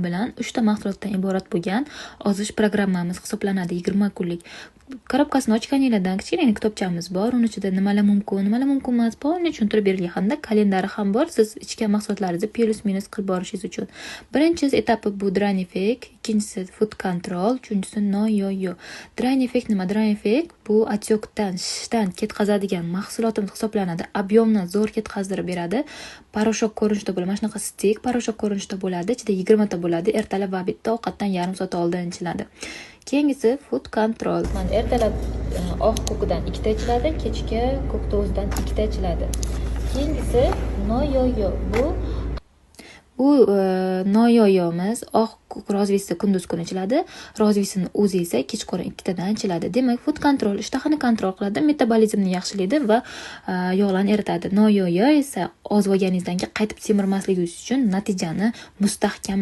bilan 3 ta mahsulotdan iborat bo'lgan ozish programmamiz hisoblanadi. 20 kunlik. Korobkasini ochganinglardan kichkina kitobchamiz bor. Uning ichida nimalar mumkin, nimalar mumkin emas, polni tushuntirib berilgan hamda kalendari ham bor. Siz ichgan mahsulotlaringizni plus minus qilib borishingiz uchun. Birinchi etapi bu Dranifek, ikkinchisi Food Control, uchinchisi No Yo-Yo. Dranifek nima? Dranifek bu отекdan, shishdan ketkazadigan mahsulotimiz hisoblanadi. Объемni zo'r ketkazdirib beradi. Paroshok ko'rinishida bo'ladi. Mana shunaqa stik paroshok ko'rinishida bo'ladi. Ichida 20 ta bo'ladi. Ertalab va bitta ovqatdan yarim soat oldin ichiladi. Keyingisi Food Control. Mana ertalab oq ko'kidan 2 ta ichiladi, kechki ko'k to'zidan 2 ta ichiladi. Keyingisi No Yo-Yo. Bu noyoyomiz oq rozvisi kunduz kuni ichiladi, rozvisini o'zi esa kechqurun 2 tadan ichiladi. Demak, Food Control ishtahani kontrol qiladi, metabolizmni yaxshilaydi va yog'larni eritadi. Noyoyo esa ozib olganingizdan keyin qaytib semirmasligingiz uchun natijani mustahkam